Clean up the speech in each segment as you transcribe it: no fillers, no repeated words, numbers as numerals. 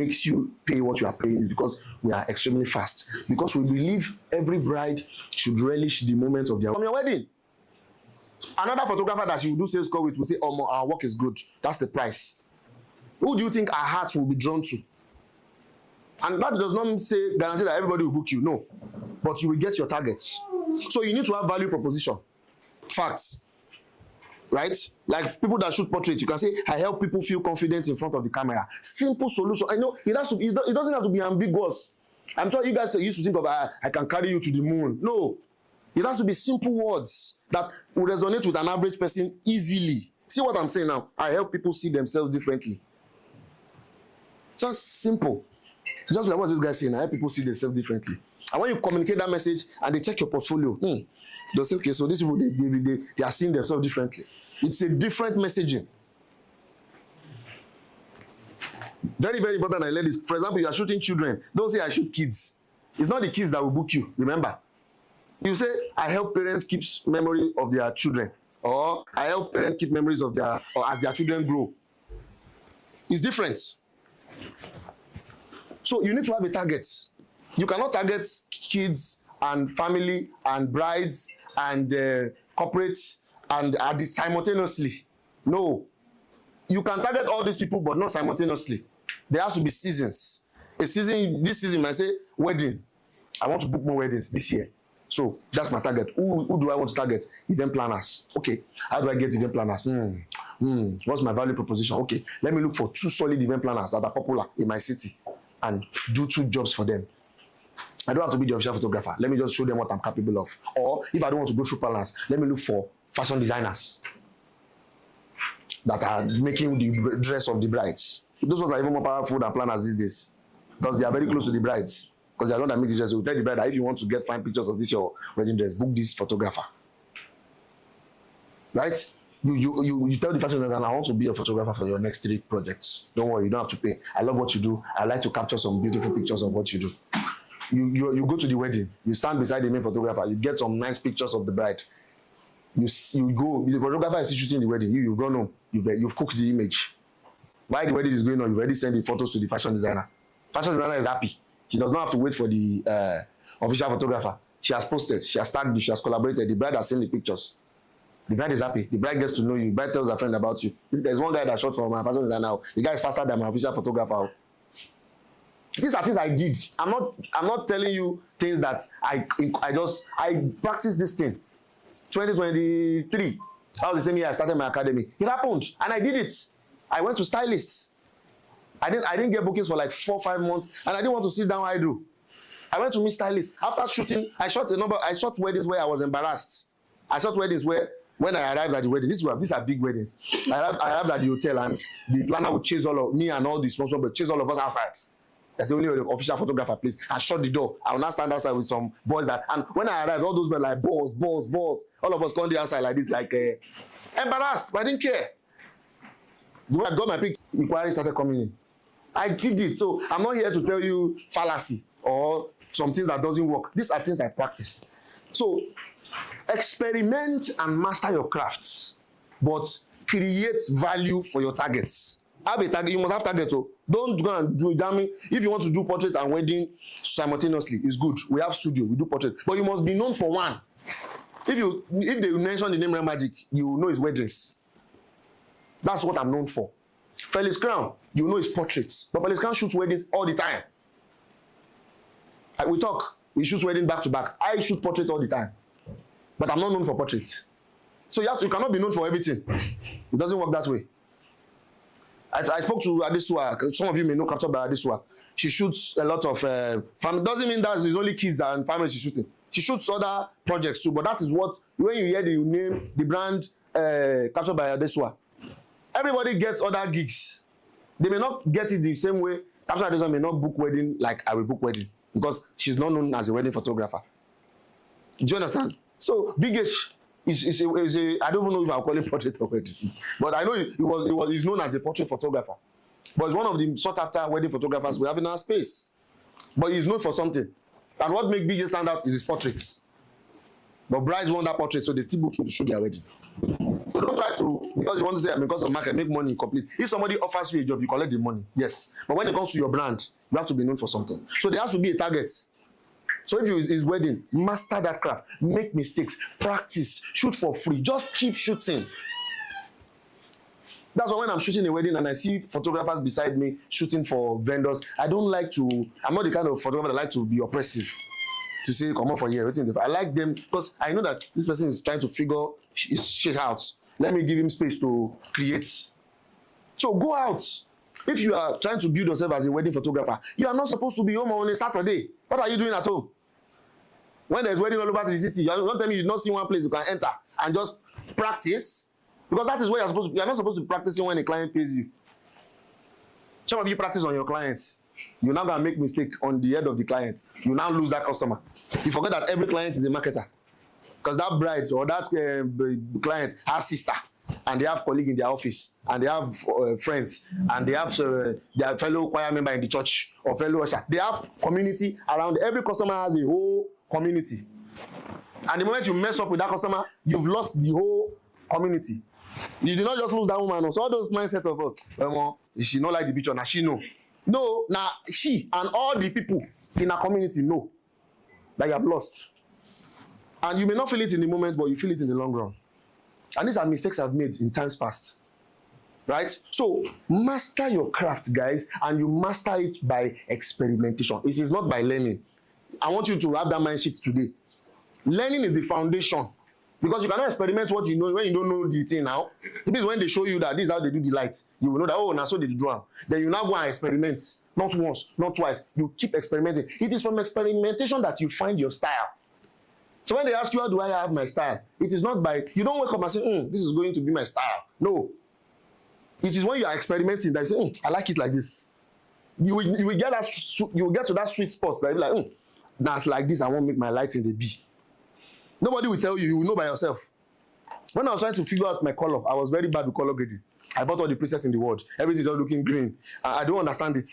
makes you pay what you are paying is because we are extremely fast. Because we believe every bride should relish the moment of their wedding. Another photographer that she will do sales call with will say, oh, our work is good. That's the price. Who do you think our hearts will be drawn to? And that does not say guarantee that everybody will book you. No. But you will get your targets. So you need to have value proposition. Facts. Right? Like people that shoot portraits, you can say, I help people feel confident in front of the camera. Simple solution. I know it doesn't have to be ambiguous. I'm sure you guys used to think of, I can carry you to the moon. No. It has to be simple words that will resonate with an average person easily. See what I'm saying now? I help people see themselves differently. Just simple. Just like what this guy saying, I help people see themselves differently. And when you communicate that message and they check your portfolio, they'll say, okay, so these people, they are seeing themselves differently. It's a different messaging. Very, very important I learned this. For example, you are shooting children. Don't say I shoot kids. It's not the kids that will book you, remember. You say, I help parents keep memory of their children. Or I help parents keep memories of or as their children grow. It's different. So you need to have a target. You cannot target kids and family and brides and corporates and simultaneously. No. You can target all these people, but not simultaneously. There has to be seasons. This season might say, wedding. I want to book more weddings this year. So that's my target. Who do I want to target? Event planners. Okay. How do I get event planners? What's my value proposition? Okay. Let me look for 2 solid event planners that are popular in my city and do 2 jobs for them. I don't have to be the official photographer. Let me just show them what I'm capable of. Or if I don't want to go through planners, let me look for fashion designers that are making the dress of the brides. Those ones are even more powerful than planners these days because they are very close to the brides. Because they are not that make the dress. So we tell the bride that if you want to get fine pictures of this your wedding dress, book this photographer. Right? You tell the fashion designer, I want to be a photographer for your next 3 projects. Don't worry, you don't have to pay. I love what you do. I like to capture some beautiful pictures of what you do. You go to the wedding, you stand beside the main photographer, you get some nice pictures of the bride. You go, the photographer is shooting the wedding, you've gone home, you've cooked the image. While the wedding is going on, you've already sent the photos to the fashion designer. Fashion designer is happy. She does not have to wait for the official photographer. She has posted, she has tagged you, she has collaborated. The bride has seen the pictures. The bride is happy. The bride gets to know you. The bride tells her friend about you. There's one guy that shot for my fashion designer now. The guy is faster than my official photographer. These are things I did. I'm not telling you things that I practiced this thing. 2023. That was the same year I started my academy. It happened, and I did it. I went to stylists. I didn't get bookings for like 4 or 5 months, and I didn't want to sit down. I do. I went to meet stylists. After shooting, I shot weddings where I was embarrassed. I shot weddings where when I arrived at the wedding, these are big weddings. I arrived at the hotel, and the planner would chase all of me and all the sponsors, but chase all of us outside. That's the only official photographer, please. I shut the door. I will now stand outside with some boys and when I arrived, all those were like balls. All of us come outside like this, like embarrassed, but I didn't care. When I got my pic, inquiry started coming in. I did it. So I'm not here to tell you fallacy or some things that doesn't work. These are things I practice. So experiment and master your crafts, but create value for your targets. Have a target. You must have targets. So don't go and do it. If you want to do portrait and wedding simultaneously, it's good. We have studio. We do portrait, but you must be known for one. If they mention the name Oluseyi Magic, you know his weddings. That's what I'm known for. Felix Crown, you know his portraits, but Felix Crown shoots weddings all the time. We talk. We shoot wedding back to back. I shoot portraits all the time, but I'm not known for portraits. So you cannot be known for everything. It doesn't work that way. I spoke to Adesua. Some of you may know captured by Adesua. She shoots a lot of family. Doesn't mean that it's only kids and family she's shooting. She shoots other projects too. But that is what, when you hear the name, the brand captured by Adesua, everybody gets other gigs. They may not get it the same way. Captured by Adesua may not book wedding like I will book wedding because she's not known as a wedding photographer. Do you understand? So Big H is a I don't even know if I'll call him portrait or wedding, but I know he's known as a portrait photographer. But he's one of the sought after wedding photographers we have in our space. But he's known for something. And what makes Big H stand out is his portraits. But brides want that portrait, so they still book him to shoot their wedding. don't try to, because you want to say, because of market, make money complete. If somebody offers you a job, you collect the money, yes. But when it comes to your brand, you have to be known for something. So there has to be a target. So if it's wedding, master that craft, make mistakes, practice, shoot for free, just keep shooting. That's why when I'm shooting a wedding and I see photographers beside me shooting for vendors, I don't like to, I'm not the kind of photographer that like to be oppressive. To say, come on for here, I like them because I know that this person is trying to figure his shit out. Let me give him space to create. So go out. If you are trying to build yourself as a wedding photographer, you are not supposed to be home on a Saturday. What are you doing at home? When there's wedding all over the city, you don't tell me you don't see one place you can enter and just practice. Because that is where you're supposed to be. You're not supposed to be practicing when a client pays you. Some of you practice on your clients. You're now going to make mistake on the head of the client. You now lose that customer. You forget that every client is a marketer. Because that bride or that client has sister. And they have colleague in their office. And they have friends. And they have their fellow choir member in the church. Or fellow usher. They have community around. Every customer has a whole community. And the moment you mess up with that customer, you've lost the whole community. You did not just lose that woman. So all those mindset of, she not like the picture, now she know. No, now she and all the people in her community know that you have lost. And you may not feel it in the moment, but you feel it in the long run. And these are mistakes I've made in times past. Right? So master your craft, guys, and you master it by experimentation. It is not by learning. I want you to have that mind shift today. Learning is the foundation. Because you cannot experiment what you know when you don't know the thing now. It is when they show you that this is how they do the light. You will know that, oh, now so they do them. Then you now go and experiment. Not once, not twice. You keep experimenting. It is from experimentation that you find your style. So when they ask you, how do I have my style? It is not by, you don't wake up and say, this is going to be my style. No. It is when you are experimenting that you say, I like it like this. You will get to that sweet spot that you like, that's like this, I won't make my light in the B. Nobody will tell you, you will know by yourself. When I was trying to figure out my color, I was very bad with color grading. I bought all the presets in the world. Everything just looking green. I don't understand it.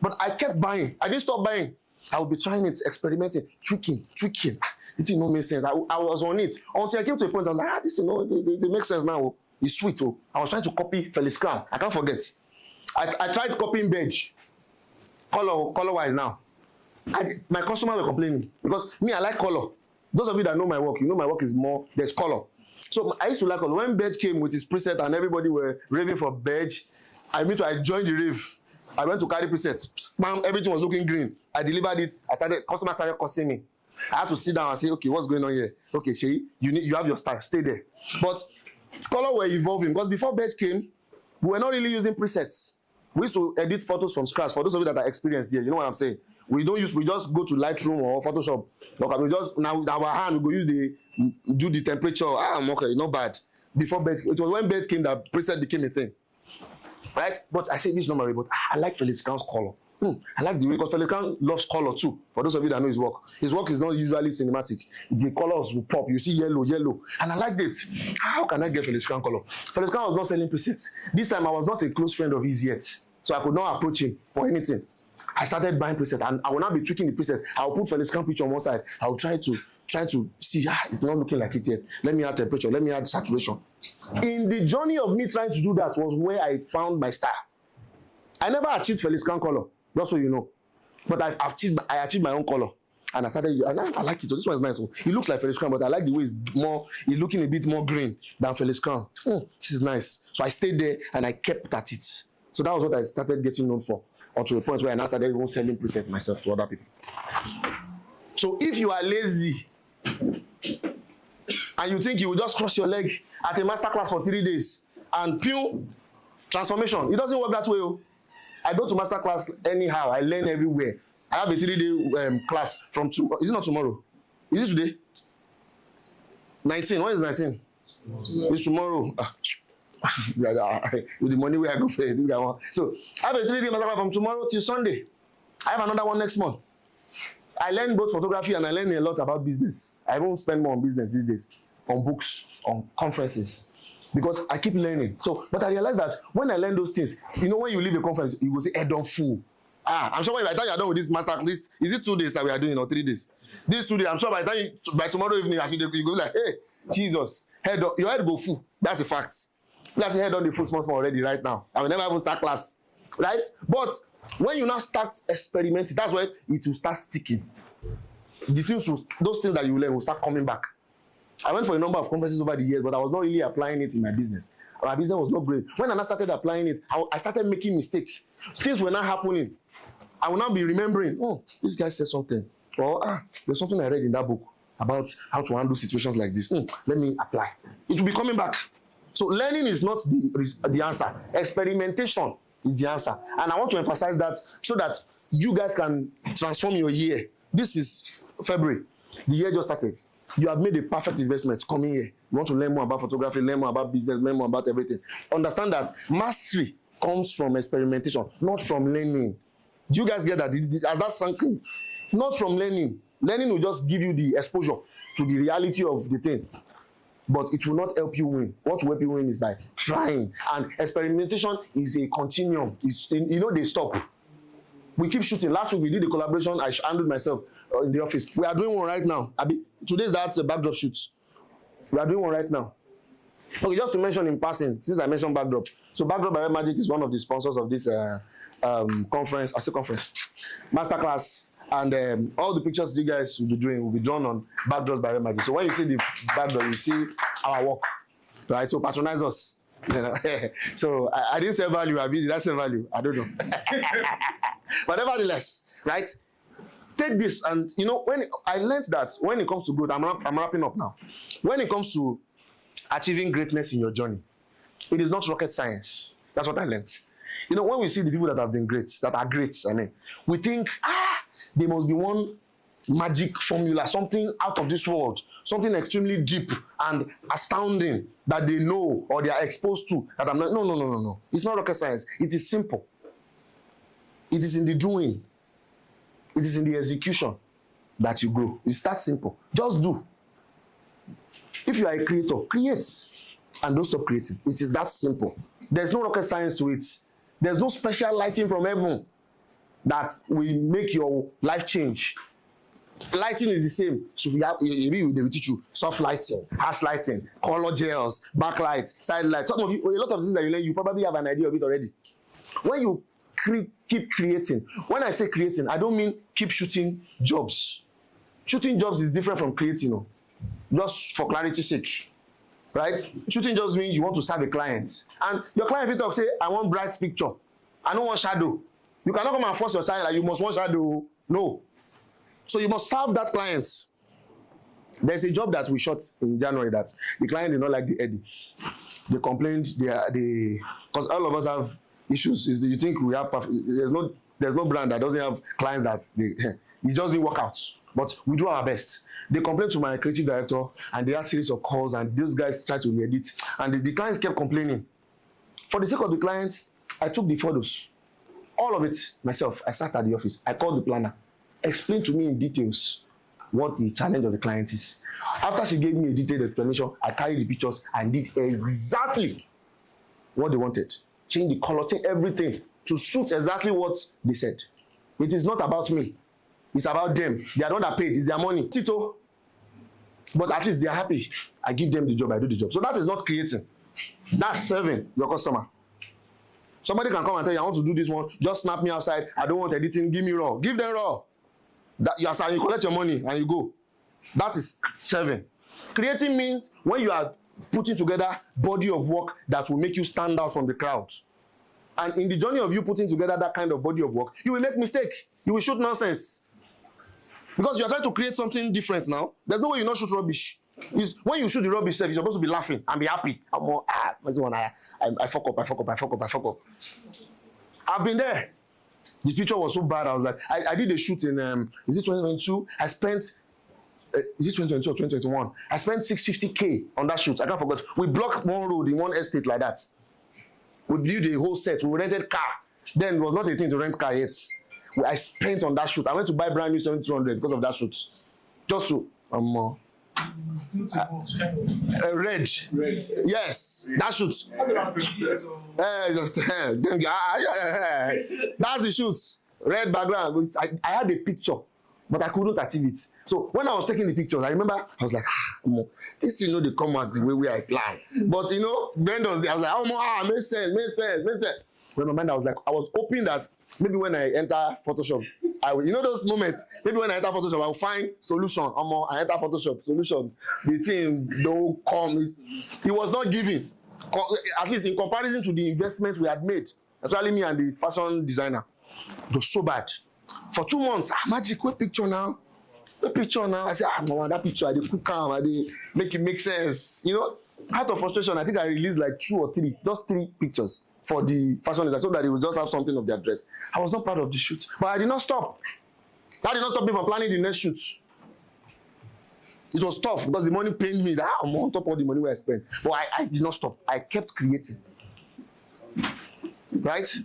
But I kept buying. I didn't stop buying. I would be trying it, experimenting, tweaking. It didn't make sense. I was on it. Until I came to a point, I was like, this they make sense now. It's sweet. I was trying to copy Felix Crown. I can't forget. I tried copying beige. Color-wise now. My customers were complaining. Because me, I like color. Those of you that know my work, you know my work is more, there's color. So I used to like color. When beige came with his preset and everybody were raving for beige, I joined the rave. I went to carry presets. Bam, everything was looking green. I delivered it. Customer started cussing me. I had to sit down and say, okay, what's going on here? Okay, Shay, you have your style. Stay there. But color were evolving because before beige came, we were not really using presets. We used to edit photos from scratch. For those of you that are experienced here, you know what I'm saying? We just go to Lightroom or Photoshop. Okay, we just now with our hand we go do the temperature. Okay, not bad. Before beige, it was when beige came that preset became a thing, right? But I say this normally, but I like Felix Crown's color. I like the way because Felix Crown loves color too. For those of you that know his work is not usually cinematic. The colors will pop. You see yellow, and I like it. How can I get Felix Crown color? Felix Crown was not selling presets. This time I was not a close friend of his yet, so I could not approach him for anything. I started buying presets, and I will not be tweaking the preset. I will put Felix Crown picture on one side. I will try to see, it's not looking like it yet. Let me add temperature. Let me add saturation. In the journey of me trying to do that was where I found my style. I never achieved Felix Crown color, just so you know. But I achieved my own color, and I started. And I like it. So this one is nice. It looks like Felix Crown, but I like the way it's looking a bit more green than Felix Crown. This is nice. So I stayed there and I kept at it. So that was what I started getting known for. Or to a point where I now started even selling presets myself to other people. So if you are lazy and you think you will just cross your leg at a masterclass for 3 days and pew, transformation, it doesn't work that way. I go to masterclass anyhow. I learn everywhere. I have a 3-day class from tomorrow. Is it not tomorrow? Is it today? 19. When is 19? It's tomorrow. With the money where I go for it. So I have a 3-day masterclass from tomorrow till Sunday. I have another one next month. I learn both photography and I learn a lot about business. I won't spend more on business these days, on books, on conferences, because I keep learning. So, but I realize that when I learn those things, you know, when you leave a conference, you will say, "Head on full." I'm sure by the time you're done with this master, is it 2 days that we are doing or 3 days? These 2 days, I'm sure by tomorrow evening, actually, you go like, "Hey, Jesus, your head go full. That's a fact. That's your head on the full small already right now. I will never even start class, right? But when you now start experimenting, that's when it will start sticking. Those things that you learn will start coming back. I went for a number of conferences over the years, but I was not really applying it in my business. My business was not great. When I started applying it, I started making mistakes. Things were not happening. I will now be remembering, oh, this guy said something. Or, there's something I read in that book about how to handle situations like this. Let me apply. It will be coming back. So learning is not the answer. Experimentation is the answer. And I want to emphasize that so that you guys can transform your year. This is February. The year just started. You have made a perfect investment coming here. You want to learn more about photography, learn more about business, learn more about everything. Understand that mastery comes from experimentation, not from learning. Do you guys get that? Has that sunk in? Not from learning. Learning will just give you the exposure to the reality of the thing. But it will not help you win. What will help you win is by trying. And experimentation is a continuum. They stop. We keep shooting. Last week we did a collaboration. I handled myself in the office. We are doing one right now. Today's that's a backdrop shoot. We are doing one right now. Okay, just to mention in passing, since I mentioned backdrop. So Backdrop by Magic is one of the sponsors of this conference. I say conference. Masterclass. And all the pictures you guys will be doing will be done on Backdrops by Magic. So when you see the backdrop, you see our work. Right? So patronize us. So I didn't say value, did I say value? I don't know. But nevertheless, right? Take this, and when I learned that when it comes to growth, I'm wrapping up now. When it comes to achieving greatness in your journey, it is not rocket science. That's what I learned. When we see the people that have been great, that are great, we think, there must be one magic formula, something out of this world, something extremely deep and astounding that they know or they are exposed to. That I'm not. No. It's not rocket science. It is simple. It is in the doing. It is in the execution that you grow. It's that simple. Just do. If you are a creator, create and don't stop creating. It is that simple. There's no rocket science to it. There's no special lighting from heaven that will make your life change. Lighting is the same. So they will teach you soft lighting, harsh lighting, color gels, backlight, side light. Some of you, a lot of things that you learn, you probably have an idea of it already. When you keep creating, when I say creating, I don't mean keep shooting jobs. Shooting jobs is different from creating, just for clarity's sake. Right? Shooting jobs means you want to serve a client. And your client will talk, say, I want bright picture. I don't want shadow. You cannot come and force your child that you must want shadow. No. So you must serve that client. There's a job that we shot in January that the client did not like the edits. They complained, because all of us have issues. You think we have there's no brand that doesn't have clients that it just didn't work out. But we do our best. They complained to my creative director, and they had a series of calls, and those guys tried to edit, and the clients kept complaining. For the sake of the clients, I took the photos. All of it myself. I sat at the office. I called the planner. Explained to me in details what the challenge of the client is. After she gave me a detailed explanation, I carried the pictures and did exactly what they wanted. Change the color, change everything to suit exactly what they said. It is not about me. It's about them. They are not that paid. It's their money. Tito. But at least they are happy. I give them the job. I do the job. So that is not creating. That's serving your customer. Somebody can come and tell you, I want to do this one. Just snap me outside. I don't want editing. Give me raw. Give them raw. You collect your money and you go. That is serving. Creating means when you are putting together body of work that will make you stand out from the crowd. And in the journey of you putting together that kind of body of work, you will make mistake. You will shoot nonsense. Because you are trying to create something different now. There's no way you not shoot rubbish. When you shoot the rubbish, you're supposed to be laughing and be happy. I fuck up. I've been there. The picture was so bad. I was like, I did a shoot in, is it 2022? I spent, is it 2022 or 2021? I spent $650K on that shoot. I can't forget. We blocked one road in one estate like that. We built a whole set. We rented car. Then it was not a thing to rent car yet. I spent on that shoot. I went to buy brand new 7200 because of that shoot. Just to, red. Yes, that shoot. That's the shoot. Red background. I had a picture but I couldn't achieve it. So when I was taking the pictures, I remember I was like, this they come out the way I plan. But vendors, I was like, makes sense. But in my mind, I was hoping that maybe when I enter Photoshop, I will, those moments, maybe when I enter Photoshop, I will find solution. I enter Photoshop, solution. The team don't come. It was not giving. At least in comparison to the investment we had made. Actually, me and the fashion designer. It was so bad. For 2 months, Magic, what picture now? What picture now? I said, mama, that picture, I did cook calm, I did make it make sense. Out of frustration, I think I released like 2 or 3, just 3 pictures for the fashion designer so that they would just have something of their dress. I was not proud of the shoot, but I did not stop. That did not stop me from planning the next shoot. It was tough because the money pained me that I'm on top of the money I spent. But I did not stop. I kept creating. Right?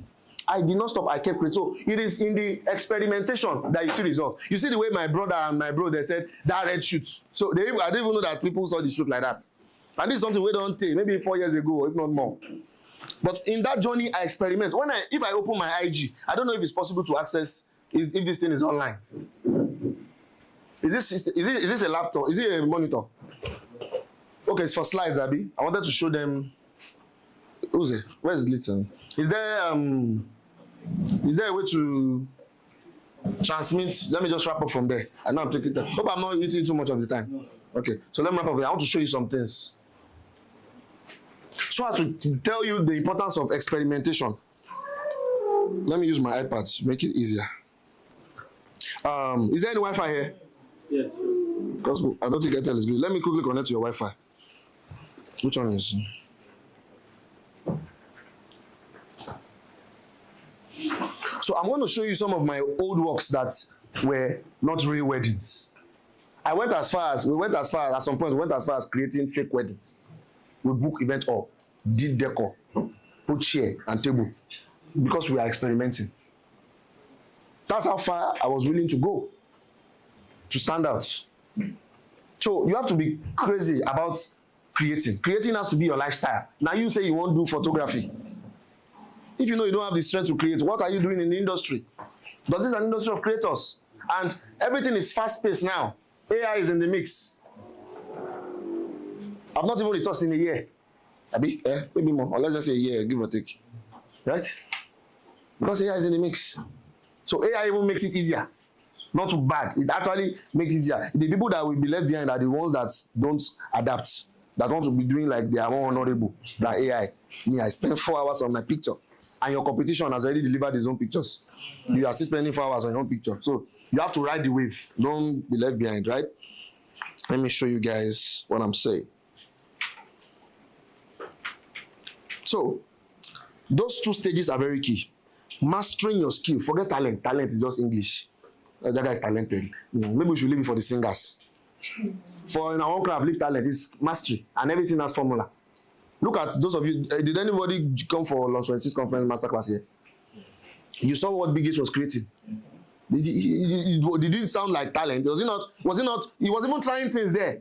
I did not stop. I kept creating. So it is in the experimentation that you see results. You see the way my brother and my bro, they said that red shoot. So I didn't even know that people saw the shoot like that. And this is something we don't take, maybe 4 years ago, or if not more. But in that journey, I experiment. If I open my IG, I don't know if it's possible to access if this thing is online. Is this a laptop? Is it a monitor? Okay, it's for slides, Abby. I wanted to show them. Who's it? Where's Little? Is there a way to transmit? Let me just wrap up from there. I know I'm taking that. Hope I'm not eating too much of the time. Okay, so let me wrap up. I want to show you some things. So as to tell you the importance of experimentation. Let me use my iPad to make it easier. Is there any Wi-Fi here? Yeah. Because I don't think Airtel is good. Let me quickly connect to your Wi-Fi. Which one is? So I'm going to show you some of my old works that were not real weddings. We went as far as at some point, we went as far as creating fake weddings. We booked event hall, did decor, put chair and table because we are experimenting. That's how far I was willing to go to stand out. So you have to be crazy about creating. Creating has to be your lifestyle. Now you say you won't do photography. If you know you don't have the strength to create, what are you doing in the industry? Because this is an industry of creators. And everything is fast-paced now. AI is in the mix. I've not even retouched in a year. Maybe more. Or let's just say a year, give or take. Right? Because AI is in the mix. So AI even makes it easier. Not too bad. It actually makes it easier. The people that will be left behind are the ones that don't adapt. That want to be doing like they are more honorable than AI. Me, I spend 4 hours on my picture. And your competition has already delivered his own pictures. You are still spending 4 hours on your own picture. So you have to ride the wave. Don't be left behind, right? Let me show you guys what I'm saying. So those 2 stages are very key. Mastering your skill. Forget talent. Talent is just English. That guy is talented. Maybe we should leave it for the singers. For in our own craft, leave talent is mastery, and everything has formula. Look at those of you. Did anybody come for Launch 26 conference masterclass here? You saw what Big H was creating. Did it sound like talent? Was it not? He was even trying things there.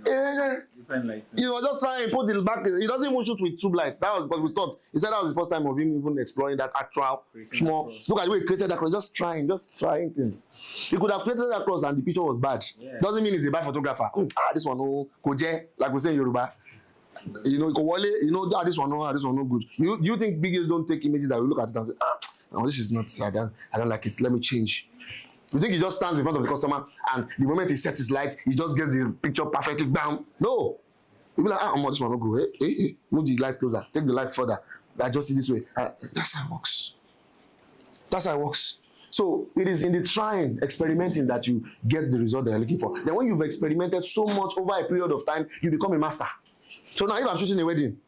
Different lighting. He was just trying to put it back. He doesn't even shoot with tube lights. That was because we stopped. He said that was his first time of him even exploring that actual small. Look at the way he created that cross. Just trying things. He could have created that cross and the picture was bad. Yeah. Doesn't mean he's a bad photographer. This one no koje, like we say in Yoruba. This one no good. Do you think Big H don't take images that we look at it and say, no, this is not. I don't like it. Let me change. You think he just stands in front of the customer and the moment he sets his light, he just gets the picture perfectly down? No. You'll be like, this one will go. Hey, move the light closer. Take the light further. Adjust it this way. That's how it works. So it is in the trying, experimenting that you get the result that you're looking for. Then when you've experimented so much over a period of time, you become a master. So now if I'm shooting a wedding,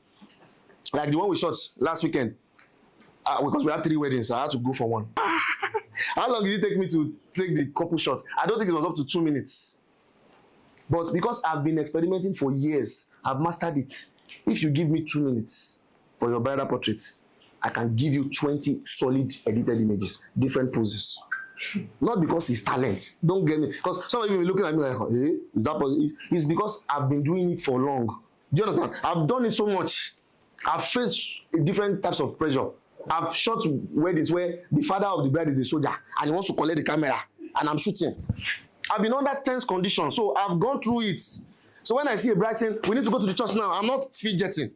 like the one we shot last weekend, because we had 3 weddings, so I had to go for one. How long did it take me to take the couple shots? I don't think it was up to 2 minutes. But because I've been experimenting for years, I've mastered it. If you give me 2 minutes for your bridal portrait, I can give you 20 solid edited images, different poses. Not because it's talent. Don't get me. Because some of you will be looking at me like, is that possible? It's because I've been doing it for long. Do you understand? I've done it so much. I've faced different types of pressure. I've shot weddings where the father of the bride is a soldier and he wants to collect the camera. and I'm shooting. I've been under tense conditions, so I've gone through it. So when I see a bride saying, we need to go to the church now, I'm not fidgeting.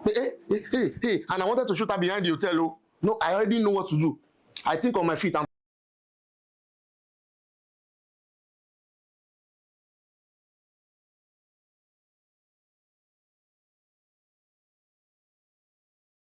Hey, and I wanted to shoot her behind the hotel. Oh. No, I already know what to do. I think on my feet.